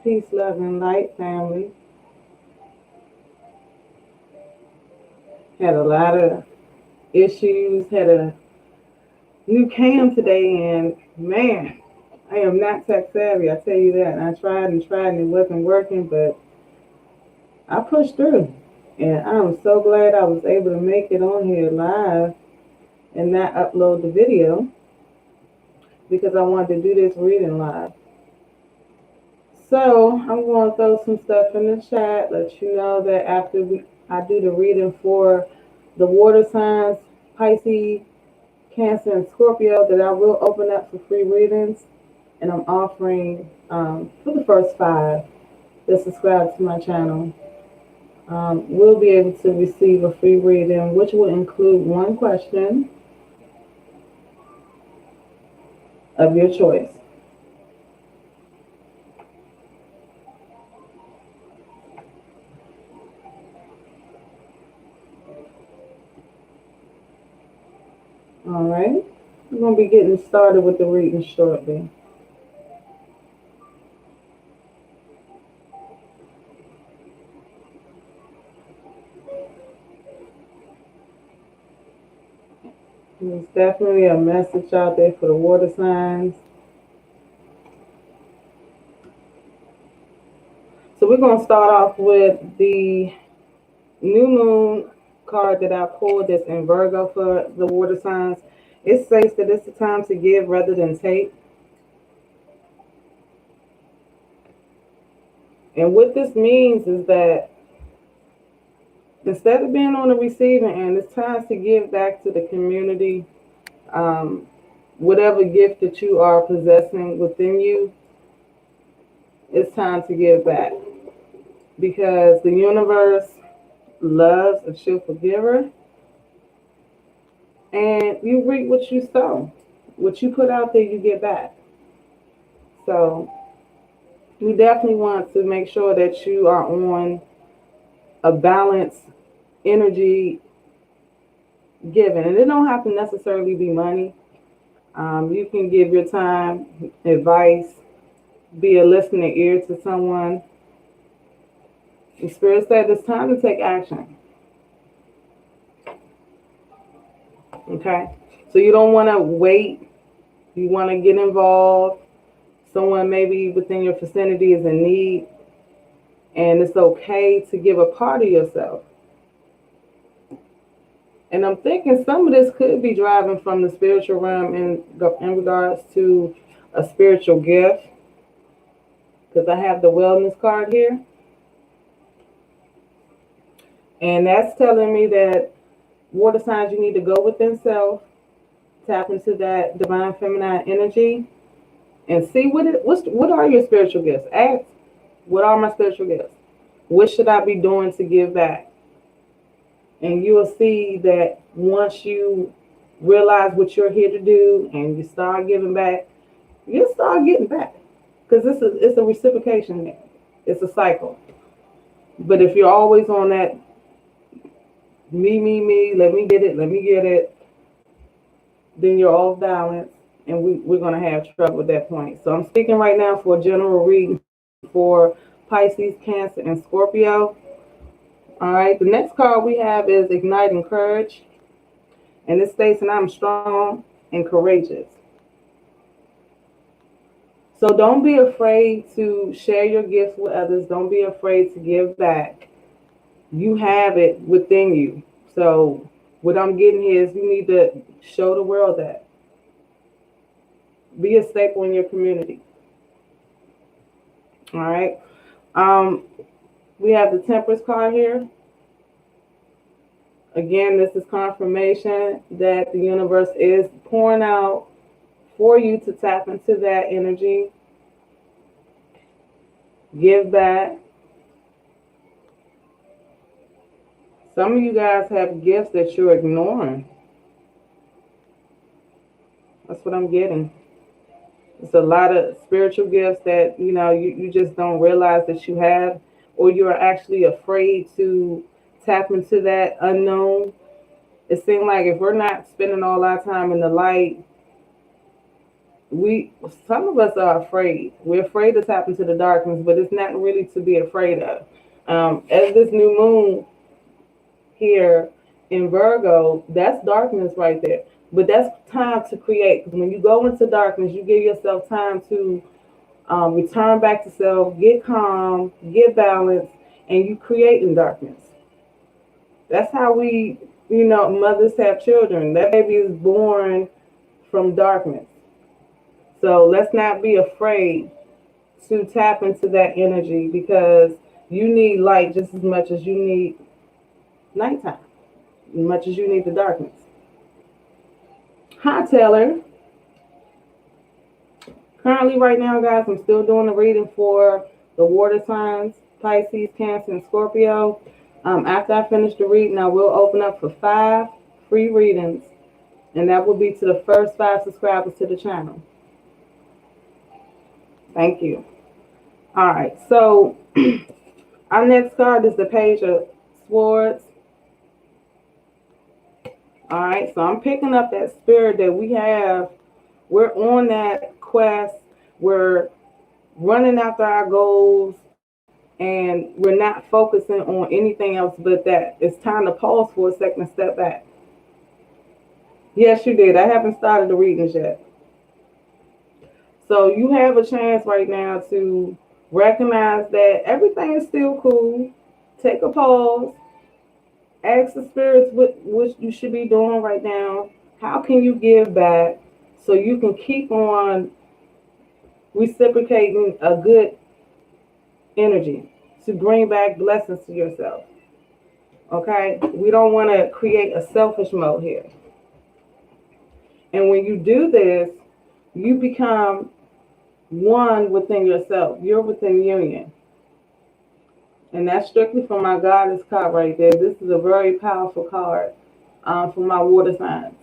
Peace, love, and light, family. Had a lot of issues. Had a new cam today, and man, I am not tech savvy. I tell you that. And I tried and tried, and it wasn't working, but I pushed through. And I'm so glad I was able to make it on here live and not upload the video because I wanted to do this reading live. So I'm going to throw some stuff in the chat, let you know that I do the reading for the water signs, Pisces, Cancer, and Scorpio, that I will open up for free readings. And I'm offering for the first 5 that subscribe to my channel, will be able to receive a free reading, which will include one question of your choice. All right. We're going to be getting started with the reading shortly. There's definitely a message out there for the water signs. So we're going to start off with the new moon card that I pulled that's in Virgo for the water signs. It says that it's the time to give rather than take. And what this means is that instead of being on the receiving end, it's time to give back to the community. Whatever gift that you are possessing within you, it's time to give back. Because the universe loves a cheerful giver. And you reap what you sow. What you put out there, you get back. So we definitely want to make sure that you are on a balanced energy given. And it don't have to necessarily be money. You can give your time, advice, be a listening ear to someone. The Spirit said it's time to take action. Okay? So you don't want to wait. You want to get involved. Someone maybe within your vicinity is in need. And it's okay to give a part of yourself. And I'm thinking some of this could be driving from the spiritual realm in regards to a spiritual gift. Because I have the wellness card here. And that's telling me that water signs, you need to go within self, tap into that divine feminine energy, and see what are your spiritual gifts. Ask, what are my spiritual gifts? What should I be doing to give back? And you will see that once you realize what you're here to do and you start giving back, you'll start getting back. Because it's a reciprocation there. It's a cycle. But if you're always on that me, let me get it, then you're off balance, and we're going to have trouble at that point. So I'm speaking right now for a general reading for Pisces, Cancer, and Scorpio. All right, the next card we have is Igniting Courage, and it states, and I'm strong and courageous. So don't be afraid to share your gifts with others. Don't be afraid to give back. You have it within you. So what I'm getting here is you need to show the world that. Be a staple in your community. All right. We have the Temperance card here. Again, this is confirmation that the universe is pouring out for you to tap into that energy. Give back. Some of you guys have gifts that you're ignoring. That's what I'm getting. It's a lot of spiritual gifts that, you just don't realize that you have, or you're actually afraid to tap into that unknown. It seems like if we're not spending all our time in the light, some of us are afraid. We're afraid to tap into the darkness, but it's not really to be afraid of. As this new moon here in Virgo, that's darkness right there. But that's time to create. 'Cause when you go into darkness, you give yourself time to return back to self, get calm, get balanced, and you create in darkness. That's how mothers have children. That baby is born from darkness. So let's not be afraid to tap into that energy because you need light just as much as you need nighttime, as much as you need the darkness. Hi, Taylor. Currently, right now, guys, I'm still doing the reading for the water signs, Pisces, Cancer, and Scorpio. After I finish the reading, I will open up for 5 free readings, and that will be to the first 5 subscribers to the channel. Thank you. All right, so our next card is the Page of Swords. All right, so I'm picking up that spirit that we're on that quest. We're running after our goals, and we're not focusing on anything else but that. It's time to pause for a second and step back. Yes, you did. I haven't started the readings yet. So you have a chance right now to recognize that everything is still cool. Take a pause. Ask the spirits what you should be doing right now. How can you give back so you can keep on reciprocating a good energy to bring back blessings to yourself? Okay? We don't want to create a selfish mode here. And when you do this, you become one within yourself. You're within union. And that's strictly for my goddess card right there. This is a very powerful card for my water signs.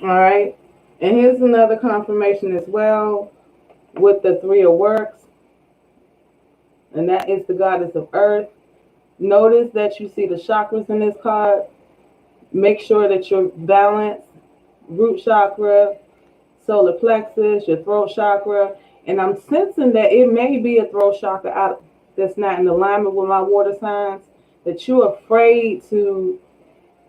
All right. And here's another confirmation as well with the 3 of Works. And that is the goddess of earth. Notice that you see the chakras in this card. Make sure that you're balanced. Root chakra, solar plexus, your throat chakra. And I'm sensing that it may be a throat chakra out that's not in alignment with my water signs, that you're afraid to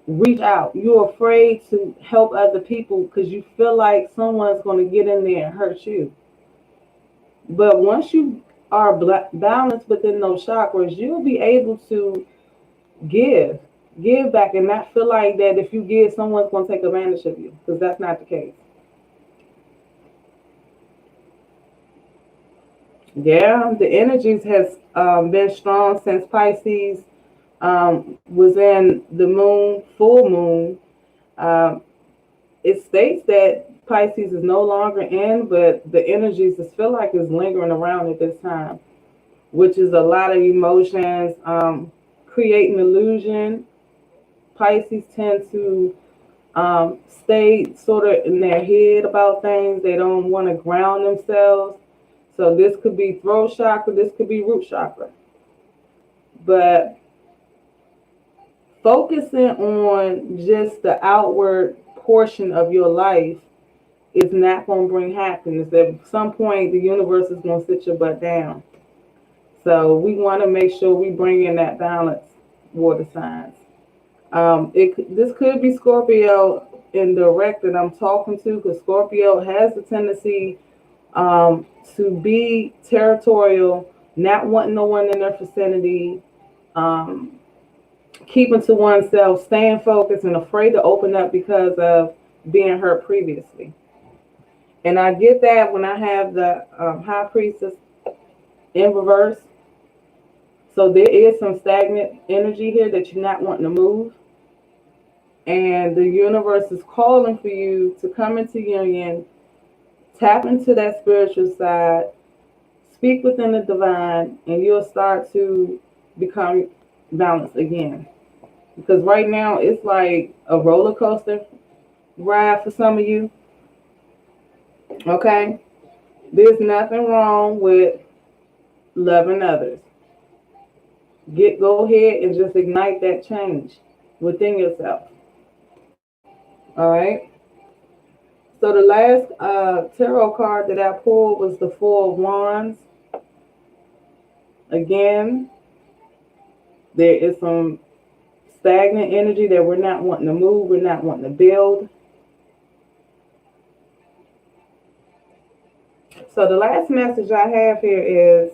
reach out. You're afraid to help other people because you feel like someone's going to get in there and hurt you. But once you are balanced within those chakras, you'll be able to give back and not feel like that if you give, someone's going to take advantage of you, because that's not the case. Yeah, the energies has been strong since Pisces was in the full moon. It states that Pisces is no longer in, but the energies just feel like is lingering around at this time, which is a lot of emotions, creating illusion. Pisces tend to stay sort of in their head about things. They don't want to ground themselves. So this could be throat chakra, this could be root chakra. But focusing on just the outward portion of your life is not going to bring happiness. At some point, the universe is going to sit your butt down. So we want to make sure we bring in that balance, water signs. This could be Scorpio in direct that I'm talking to, because Scorpio has the tendency to be territorial, not wanting no one in their vicinity, keeping to oneself, staying focused, and afraid to open up because of being hurt previously. And I get that when I have the High Priestess in reverse. So there is some stagnant energy here that you're not wanting to move. And the universe is calling for you to come into union, tap into that spiritual side, speak within the divine, and you'll start to become balanced again. Because right now it's like a roller coaster ride for some of you. Okay? There's nothing wrong with loving others. Go ahead and just ignite that change within yourself. All right? So the last tarot card that I pulled was the Four of Wands. Again, there is some stagnant energy that we're not wanting to move, we're not wanting to build. So the last message I have here is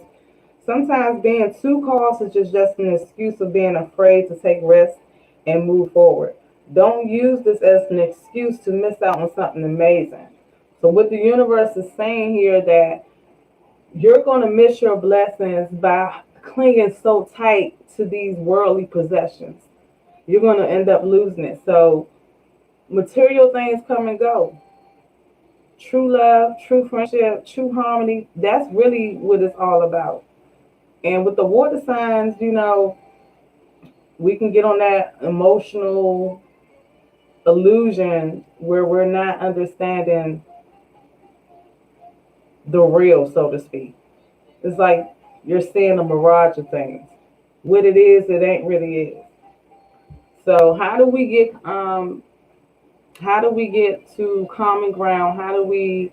sometimes being too cautious is just an excuse of being afraid to take risks and move forward. Don't use this as an excuse to miss out on something amazing. So what the universe is saying here that you're going to miss your blessings by clinging so tight to these worldly possessions. You're going to end up losing it. So material things come and go. True love, true friendship, true harmony, that's really what it's all about. And with the water signs, we can get on that emotional illusion where we're not understanding the real, so to speak. It's like you're seeing a mirage of things. What it is, it ain't really is. So how do we get to common ground? How do we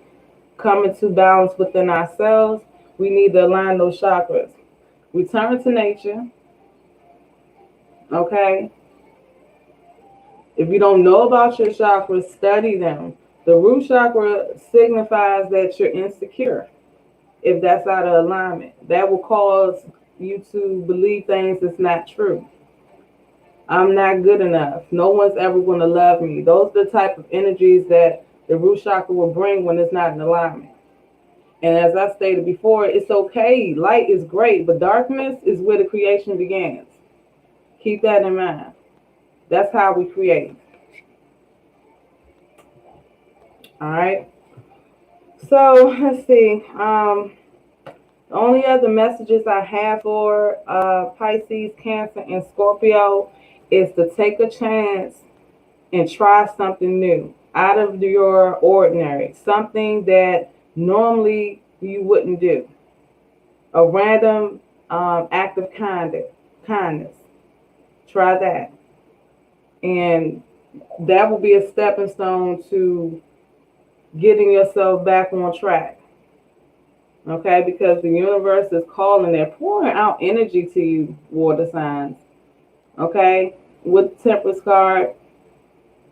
come into balance within ourselves? We need to align those chakras. Return to nature. Okay. If you don't know about your chakras, study them. The root chakra signifies that you're insecure. If that's out of alignment, that will cause you to believe things that's not true. I'm not good enough. No one's ever going to love me. Those are the type of energies that the root chakra will bring when it's not in alignment. And as I stated before, it's okay. Light is great, but darkness is where the creation begins. Keep that in mind. That's how we create. All right. So let's see. The only other messages I have for Pisces, Cancer, and Scorpio is to take a chance and try something new out of your ordinary, something that normally you wouldn't do. A random act of kindness. Try that. And that will be a stepping stone to getting yourself back on track. Okay, because the universe is calling, they're pouring out energy to you, water signs. Okay, with the Temperance card.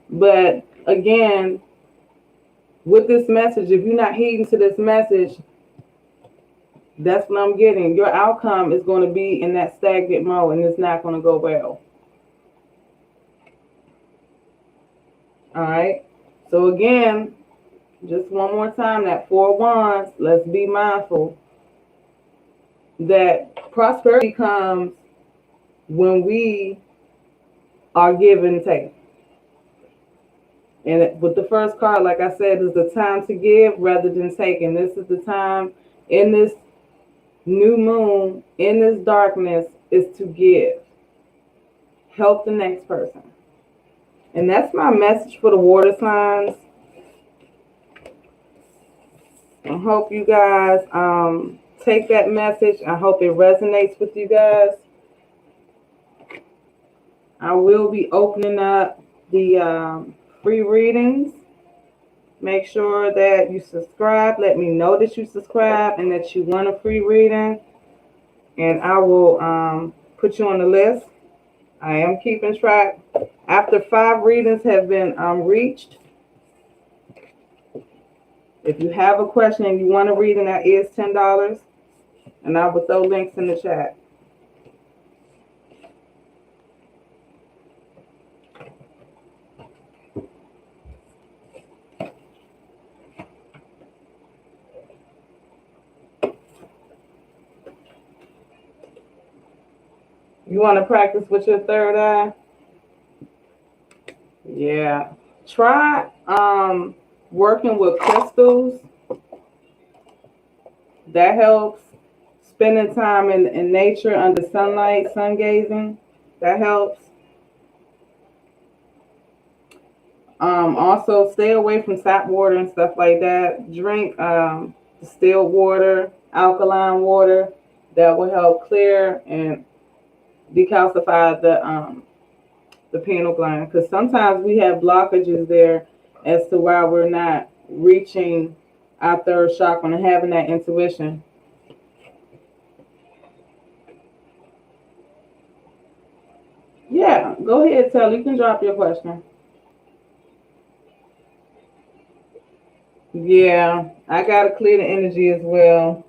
But again, with this message, if you're not heeding to this message, that's what I'm getting. Your outcome is going to be in that stagnant mode, and it's not going to go well. All right. So again, just one more time, that Four of Wands, let's be mindful that prosperity comes when we are give and take. And with the first card, like I said, is the time to give rather than take. And this is the time in this new moon, in this darkness, is to give. Help the next person. And that's my message for the water signs. I hope you guys take that message. I hope it resonates with you guys. I will be opening up the free readings. Make sure that you subscribe. Let me know that you subscribe and that you want a free reading. And I will put you on the list. I am keeping track. After 5 readings have been reached, if you have a question and you want a reading, that is $10. And I will throw links in the chat. You want to practice with your third eye? Yeah. Try working with crystals. That helps. Spending time in nature under sunlight, sun gazing. That helps. Also, stay away from tap water and stuff like that. Drink distilled water, alkaline water. That will help clear and decalcify the pineal gland, because sometimes we have blockages there as to why we're not reaching our third chakra and having that intuition. Yeah, go ahead, Tell. You can drop your question. Yeah, I gotta clear the energy as well.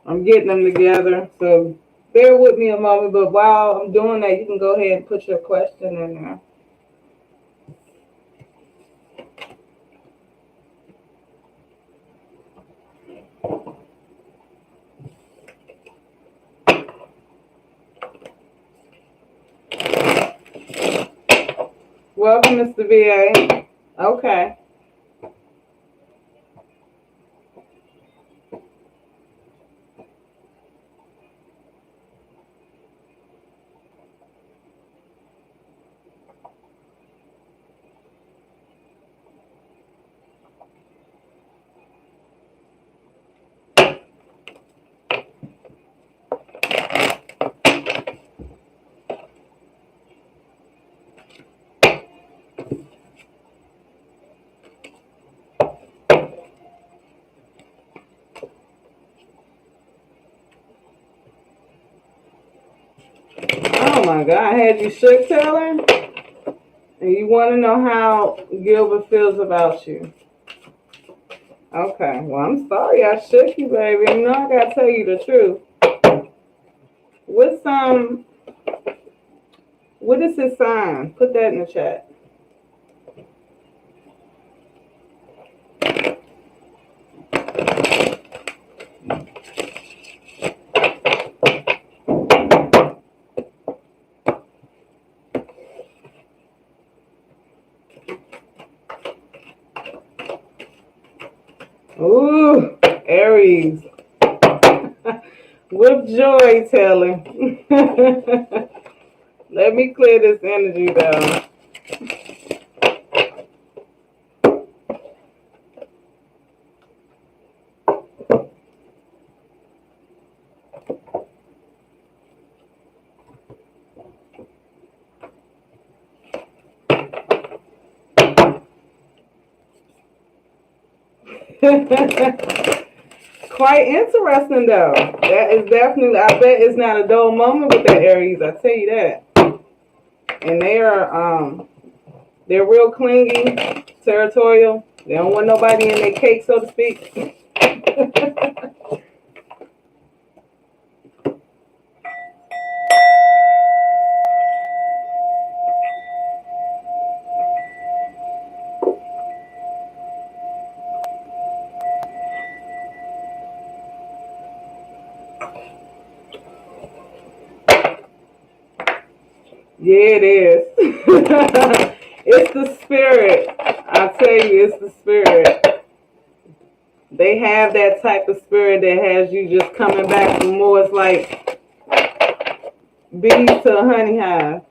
I'm getting them together, so bear with me a moment. But while I'm doing that, you can go ahead and put your question in there. Welcome, Mr. VA. Okay. Oh my God, I had you shook, Taylor? And you want to know how Gilbert feels about you. Okay, well, I'm sorry I shook you, baby. You know I gotta tell you the truth. What is his sign? Put that in the chat. Ooh, Aries. With joy, Taylor. Let me clear this energy though. Quite interesting though. That is definitely, I bet it's not a dull moment with that Aries, I tell you that. And they're real clingy, territorial. They don't want nobody in their cake, so to speak. Yeah, it is. It's the spirit. I tell you, it's the spirit. They have that type of spirit that has you just coming back for more. It's like bees to a honey hive.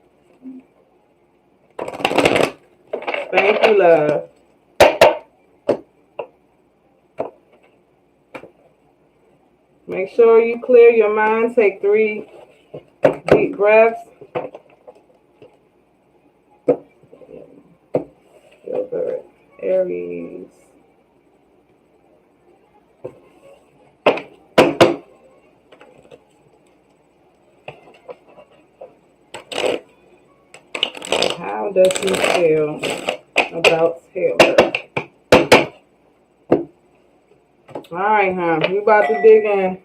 Thank you, love. Make sure you clear your mind. Take 3 deep breaths. Gilbert, Aries. How does he feel about Taylor? All right, huh? We about to dig in.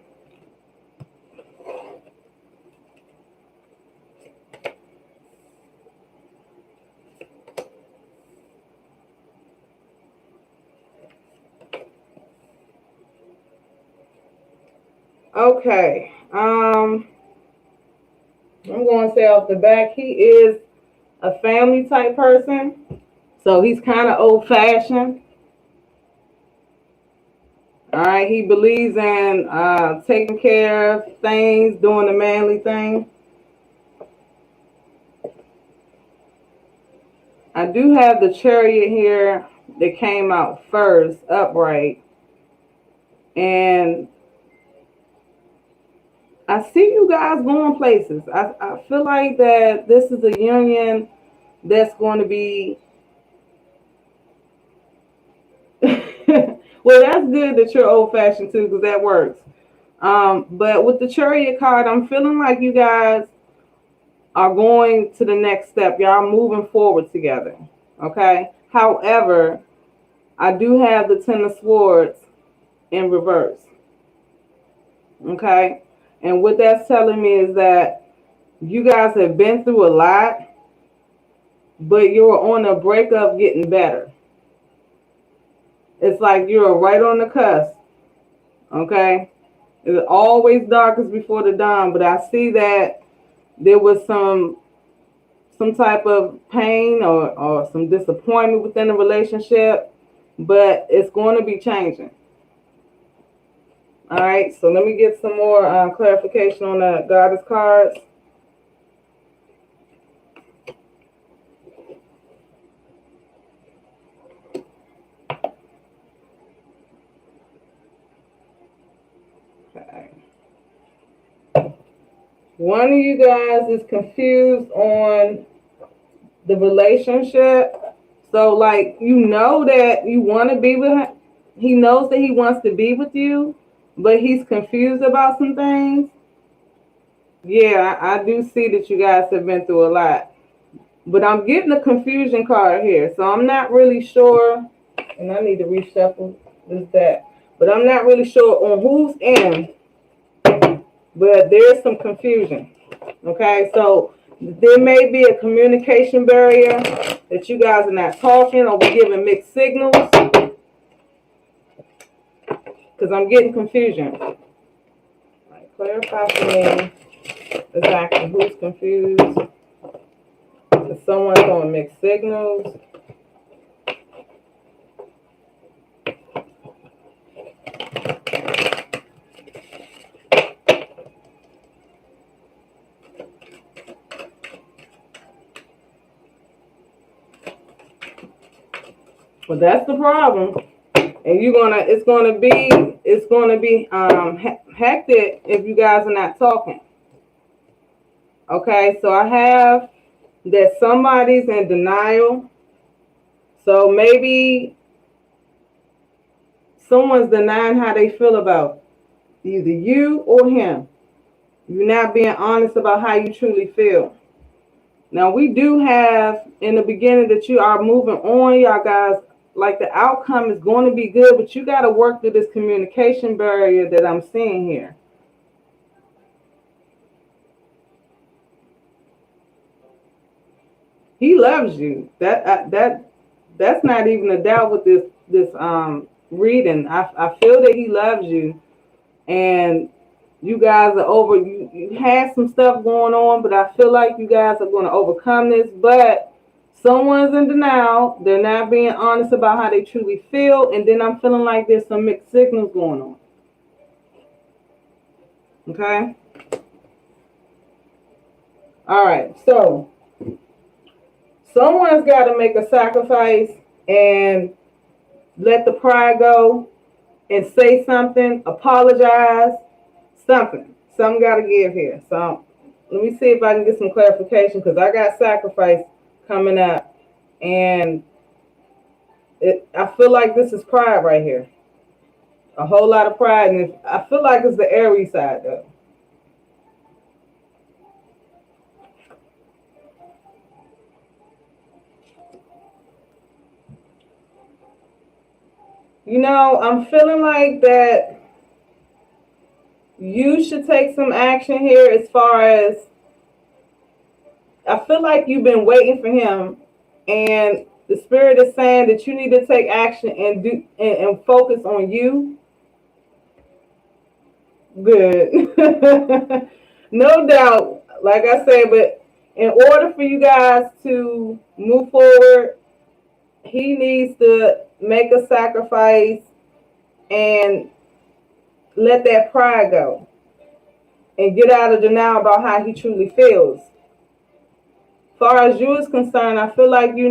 Okay. I'm going to say off the back, he is a family type person. So he's kind of old fashioned. All right. He believes in taking care of things, doing the manly thing. I do have the Chariot here that came out first, upright. And I see you guys going places. I feel like that this is a union that's going to be Well, that's good that you're old fashioned too, because that works. But with the Chariot card, I'm feeling like you guys are going to the next step. Y'all are moving forward together. Okay. However, I do have the Ten of Swords in reverse. Okay. And what that's telling me is that you guys have been through a lot, but you're on a break of getting better. It's like you're right on the cusp. Okay. It's always darkest before the dawn, but I see that there was some type of pain or some disappointment within the relationship, but it's going to be changing. All right, so let me get some more clarification on the Goddess cards. Okay. One of you guys is confused on the relationship. So, like, you know that you want to be with him. He knows that he wants to be with you, but he's confused about some things. Yeah, I do see that you guys have been through a lot. But I'm getting a confusion card here. So I'm not really sure. And I need to reshuffle this deck. But I'm not really sure on who's in. But there's some confusion. Okay, so there may be a communication barrier that you guys are not talking or we're giving mixed signals. Because I'm getting confusion. All right, clarify for me exactly who's confused. Is someone throwing mixed signals? Well, that's the problem. And it's gonna be hectic if you guys are not talking. Okay, so I have that somebody's in denial. So maybe someone's denying how they feel about either you or him. You're not being honest about how you truly feel. Now, we do have in the beginning that you are moving on, y'all guys. Like the outcome is going to be good, but you got to work through this communication barrier that I'm seeing here. He loves you. That's not even a doubt with this reading. I feel that he loves you, and you guys are over. You had some stuff going on, but I feel like you guys are going to overcome this. But someone's in denial. They're not being honest about how they truly feel, and then I'm feeling like there's some mixed signals going on. Okay. All right. So someone's got to make a sacrifice and let the pride go and say something, apologize, something. Something got to give here. So let me see if I can get some clarification because I got sacrifice coming up. And I feel like this is pride right here. A whole lot of pride. And I feel like it's the Aries side, though. You know, I'm feeling like that you should take some action here as far as I feel like you've been waiting for him, and the spirit is saying that you need to take action and do and focus on you. Good. No doubt, like I said, but in order for you guys to move forward, he needs to make a sacrifice and let that pride go and get out of denial about how he truly feels. As far as you is concerned, I feel like you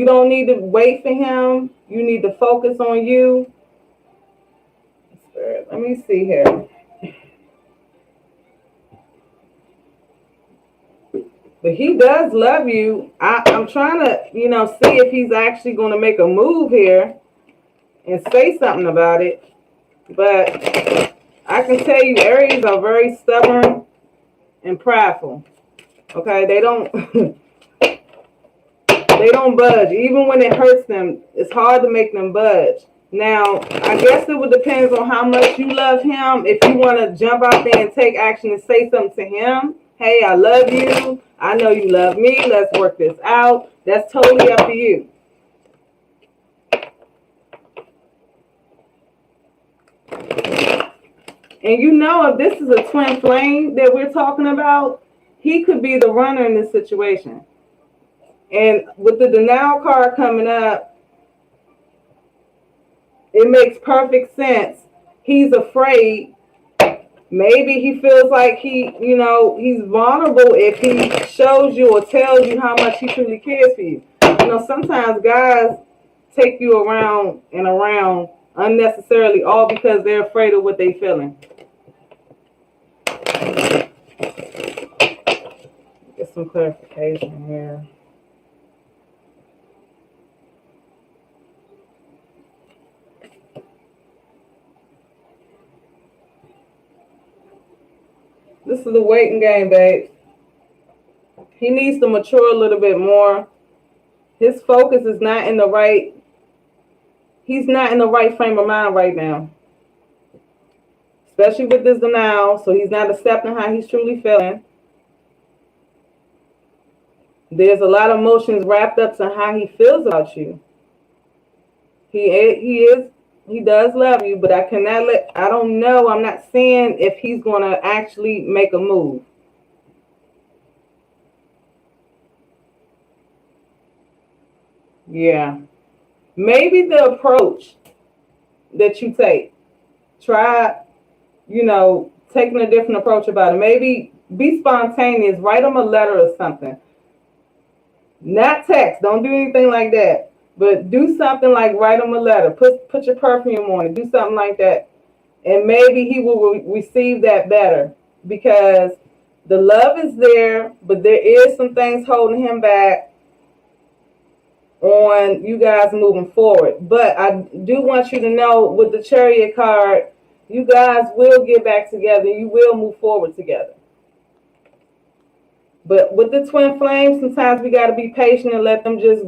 don't need to wait for him. You need to focus on you. Spirit, let me see here. But he does love you. I'm trying to, see if he's actually going to make a move here. and say something about it. But I can tell you, Aries are very stubborn and prideful. Okay, they don't they don't budge. Even when it hurts them, it's hard to make them budge. Now, I guess it would depend on how much you love him. If you want to jump out there and take action and say something to him, hey, I love you. I know you love me. Let's work this out. That's totally up to you. And you know, if this is a twin flame that we're talking about, he could be the runner in this situation. And with the denial card coming up, it makes perfect sense. He's afraid. Maybe he feels like he's vulnerable if he shows you or tells you how much he truly cares for you. You know, sometimes guys take you around and around unnecessarily, all because they're afraid of what they're feeling. Get some clarification here. This is a waiting game, babe. He needs to mature a little bit more. His focus is not in the right. He's not in the right frame of mind right now. Especially with this denial. So he's not accepting how he's truly feeling. There's a lot of emotions wrapped up to how he feels about you. He does love you, but I don't know. I'm not saying if he's going to actually make a move. Yeah. Maybe the approach that you take, try, taking a different approach about it. Maybe be spontaneous. Write him a letter or something. Not text. Don't do anything like that. But do something like write him a letter. Put your perfume on it. Do something like that. And maybe he will receive that better, because the love is there, but there is some things holding him back on you guys moving forward. But I do want you to know, with the Chariot card, you guys will get back together. You will move forward together. But with the twin flames, sometimes we got to be patient and let them just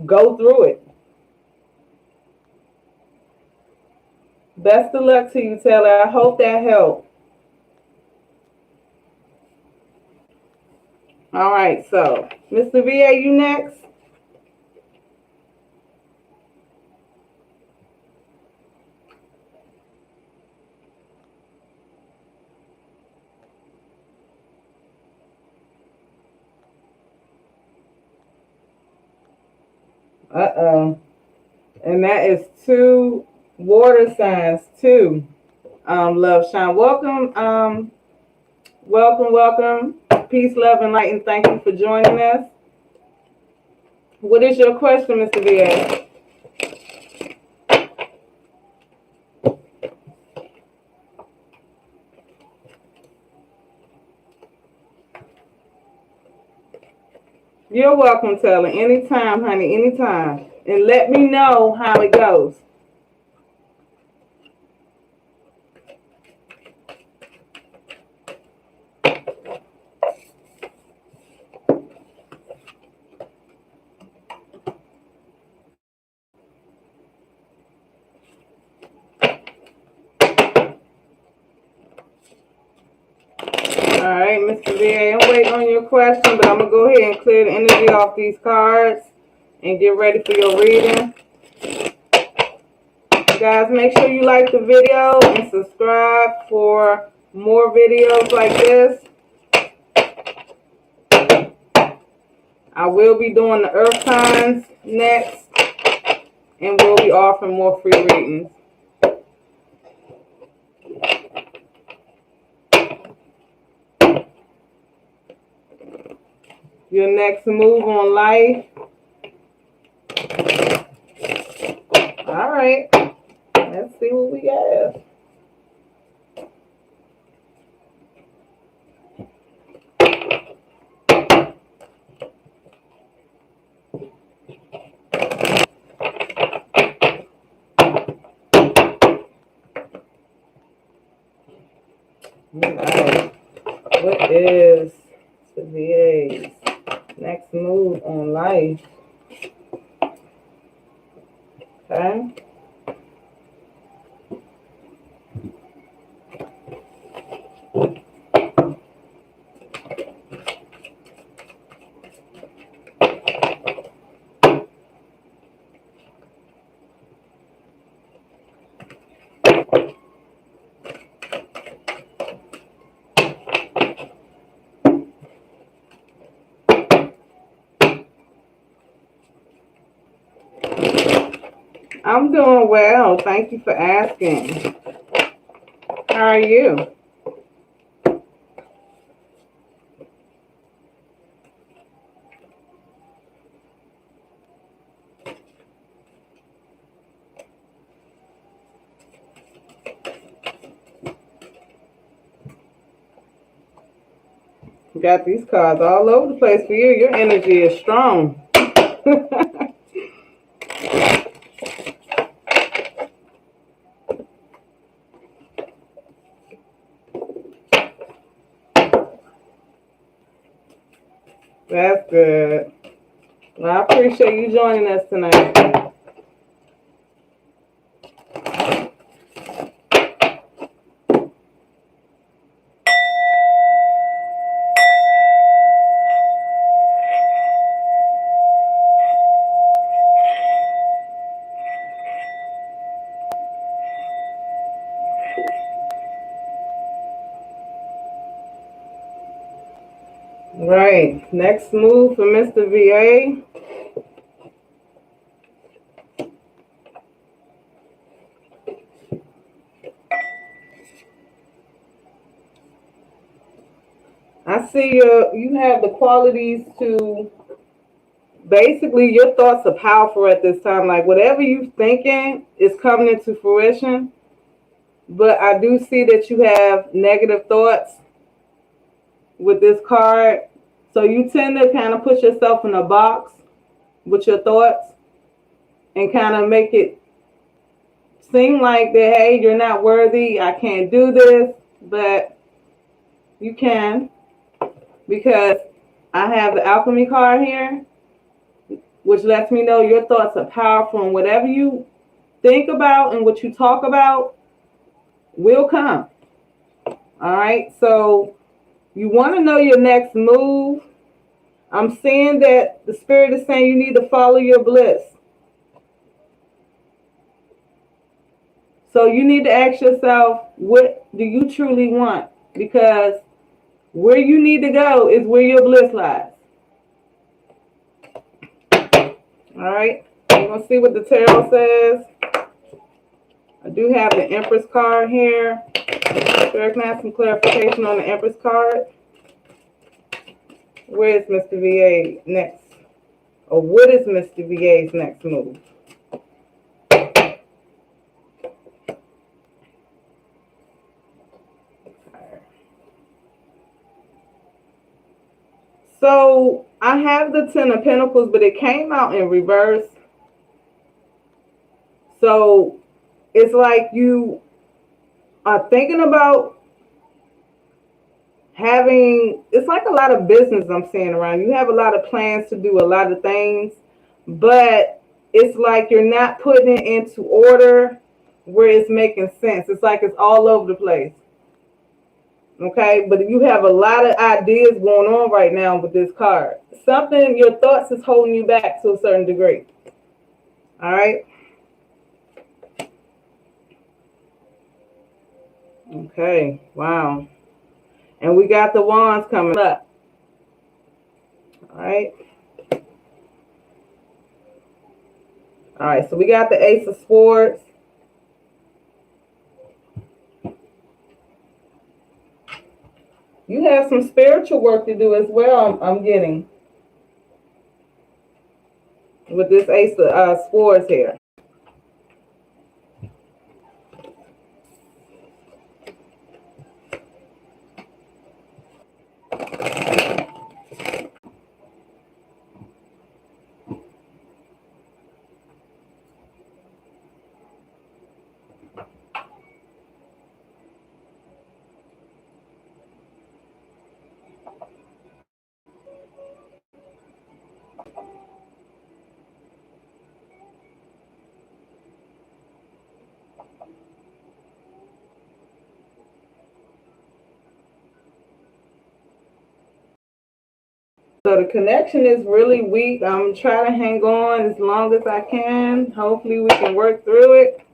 go through it. Best of luck to you, Taylor. I hope that helped. All right, so Mr. VA, you next. And that is 2 water signs, 2. Love, shine. Welcome. Welcome. Peace, love, and light, and thank you for joining us. What is your question, Mr. VA? You're welcome, Taylor. Anytime, honey, anytime. And let me know how it goes. All right, Mr. VA, I'm waiting on your question, but I'm going to go ahead and clear the energy off these cards and get ready for your reading. Guys, make sure you like the video and subscribe for more videos like this. I will be doing the earth signs next, and we'll be offering more free readings. Your next move on life. All right. Let's see what we have. Next move on life. Okay. I'm doing well. Thank you for asking. How are you? Got these cards all over the place for you. Your energy is strong. That's good. Well, I appreciate you joining us tonight. Right. Next move for Mr. VA. I see you have the qualities to basically your thoughts are powerful at this time. Like whatever you're thinking is coming into fruition. But I do see that you have negative thoughts with this card. So you tend to kind of put yourself in a box with your thoughts and kind of make it seem like that, hey, you're not worthy. I can't do this. But you can, because I have the alchemy card here, which lets me know your thoughts are powerful, and whatever you think about and what you talk about will come. All right. So you want to know your next move. I'm seeing that the spirit is saying you need to follow your bliss. So you need to ask yourself, what do you truly want? Because where you need to go is where your bliss lies. All right. We're going to see what the tarot says. I do have the Empress card here. Spirit can have some clarification on the Empress card. Where is Mr. VA next? Or what is Mr. VA's next move? So I have the Ten of Pentacles, but it came out in reverse. So it's like you are thinking about having, it's like a lot of business I'm seeing around. You have a lot of plans to do a lot of things, but it's like you're not putting it into order where it's making sense. It's like it's all over the place. Okay, but you have a lot of ideas going on right now with this card. Something, your thoughts is holding you back to a certain degree. All right. Okay, wow. And we got the wands coming up. All right. All right, so we got the Ace of Swords. You have some spiritual work to do as well, I'm getting, with this Ace of Swords here. So the connection is really weak. I'm trying to hang on as long as I can. Hopefully we can work through it.